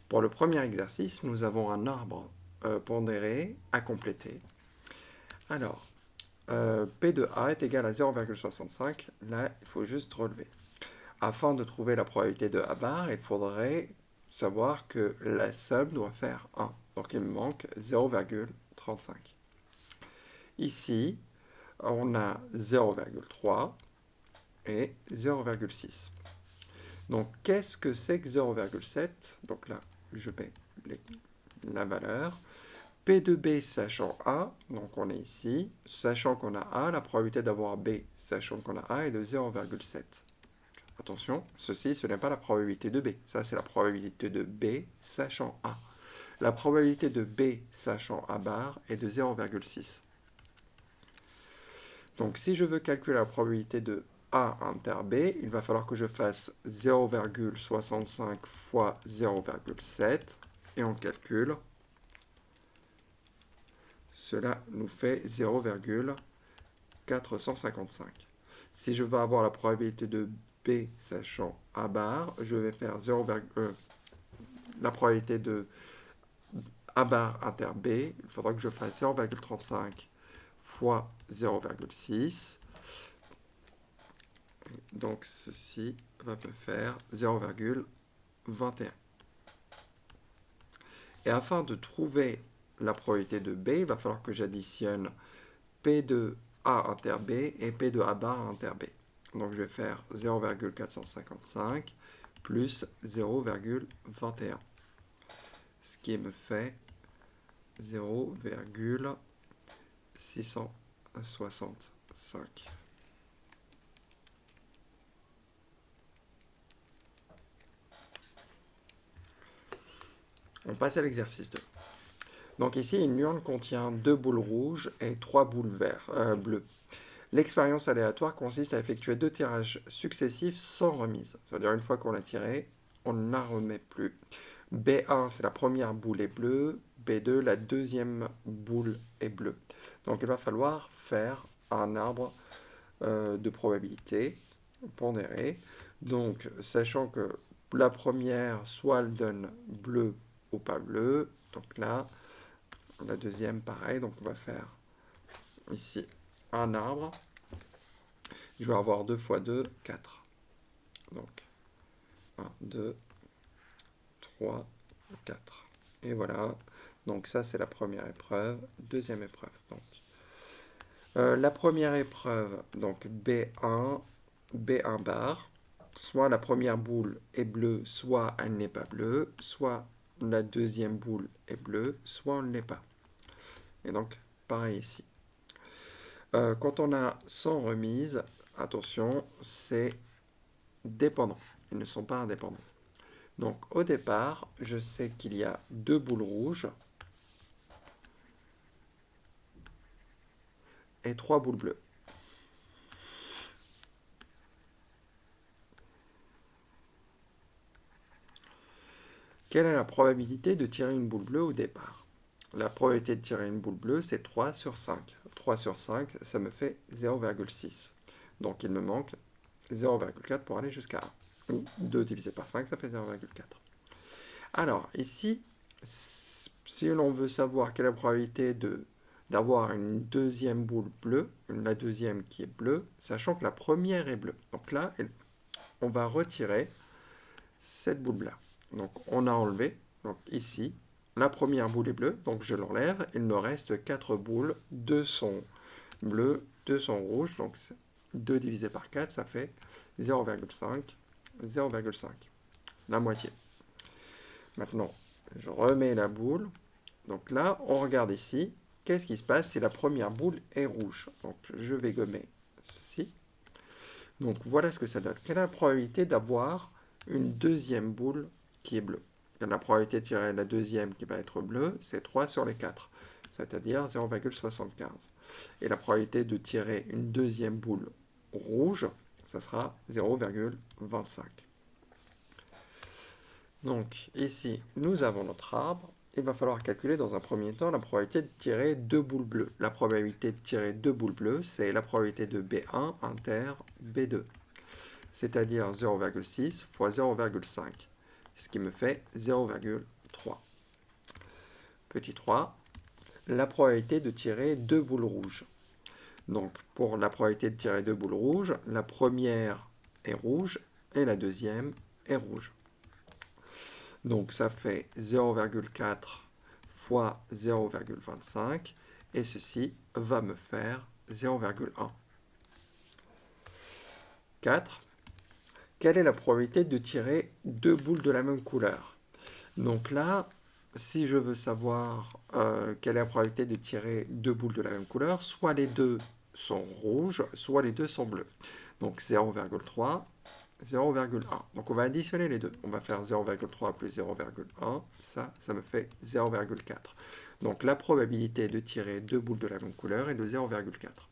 Pour le premier exercice, nous avons un arbre pondéré à compléter. Alors, P de A est égal à 0,65. Là, il faut juste relever. Afin de trouver la probabilité de A bar, il faudrait savoir que la somme doit faire 1. Donc, il me manque 0,35. Ici, on a 0,3 et 0,6. Donc, qu'est-ce que c'est que 0,7? Donc là, je mets la valeur. P de B sachant A, donc on est ici, sachant qu'on a A, la probabilité d'avoir B sachant qu'on a A est de 0,7. Attention, ce n'est pas la probabilité de B, ça c'est la probabilité de B sachant A. La probabilité de B sachant A bar est de 0,6. Donc si je veux calculer la probabilité de A inter B, il va falloir que je fasse 0,65 fois 0,7 et on calcule. Cela nous fait 0,455. Si je veux avoir la probabilité de B sachant A bar, je vais faire la probabilité de A bar inter B. Il faudra que je fasse 0,35 fois 0,6. Donc ceci va me faire 0,21. Et afin de trouver la probabilité de B, il va falloir que j'additionne P de A inter B et P de A bar inter B. Donc je vais faire 0,455 plus 0,21. Ce qui me fait 0,665. On passe à l'exercice 2. Donc ici, une urne contient 2 boules rouges et 3 boules bleues. L'expérience aléatoire consiste à effectuer 2 tirages successifs sans remise. C'est-à-dire une fois qu'on l'a tiré, on ne la remet plus. B1, c'est la première boule est bleue. B2, la deuxième boule est bleue. Donc il va falloir faire un arbre de probabilité pondéré. Donc sachant que la première, soit elle donne bleu ou pas bleu. Donc là, la deuxième, pareil. Donc on va faire ici un arbre. Je vais avoir 2 fois 2, 4. Donc 1, 2, 3, 4. Et voilà. Donc ça, c'est la première épreuve. Deuxième épreuve. Donc, la première épreuve, donc B1, B1 bar. Soit la première boule est bleue, soit elle n'est pas bleue. Soit la deuxième boule est bleue, soit on ne l'est pas. Et donc, pareil ici. Quand on a sans remise, attention, c'est dépendant. Ils ne sont pas indépendants. Donc au départ, je sais qu'il y a 2 boules rouges et 3 boules bleues. Quelle est la probabilité de tirer une boule bleue au départ? La probabilité de tirer une boule bleue, c'est 3 sur 5. 3 sur 5, ça me fait 0,6. Donc il me manque 0,4 pour aller jusqu'à 1. Ou 2 divisé par 5, ça fait 0,4. Alors, ici, si l'on veut savoir quelle est la probabilité d'avoir une deuxième boule bleue, la deuxième qui est bleue, sachant que la première est bleue. Donc là, on va retirer cette boule-là. Donc on a enlevé, donc ici, la première boule est bleue, donc je l'enlève. Il me reste 4 boules, 2 sont bleues, 2 sont rouges, donc 2 divisé par 4, ça fait 0,5, 0,5, la moitié. Maintenant, je remets la boule. Donc là, on regarde ici. Qu'est-ce qui se passe si la première boule est rouge? Donc je vais gommer ceci. Donc voilà ce que ça donne. Quelle est la probabilité d'avoir une deuxième boule qui est bleue? La probabilité de tirer la deuxième qui va être bleue, c'est 3 sur les 4, c'est-à-dire 0,75. Et la probabilité de tirer une deuxième boule rouge, ça sera 0,25. Donc ici, nous avons notre arbre. Il va falloir calculer dans un premier temps la probabilité de tirer 2 boules bleues. La probabilité de tirer 2 boules bleues, c'est la probabilité de B1 inter B2. C'est-à-dire 0,6 fois 0,5. Ce qui me fait 0,25. 3. Petit 3, la probabilité de tirer 2 boules rouges. Donc, pour la probabilité de tirer 2 boules rouges, la première est rouge et la deuxième est rouge. Donc, ça fait 0,4 fois 0,25 et ceci va me faire 0,1. 4. Quelle est la probabilité de tirer 2 boules de la même couleur? Donc là, si je veux savoir quelle est la probabilité de tirer 2 boules de la même couleur, soit les deux sont rouges, soit les deux sont bleus. Donc 0,3, 0,1. Donc on va additionner les deux. On va faire 0,3 plus 0,1. Ça me fait 0,4. Donc la probabilité de tirer 2 boules de la même couleur est de 0,4.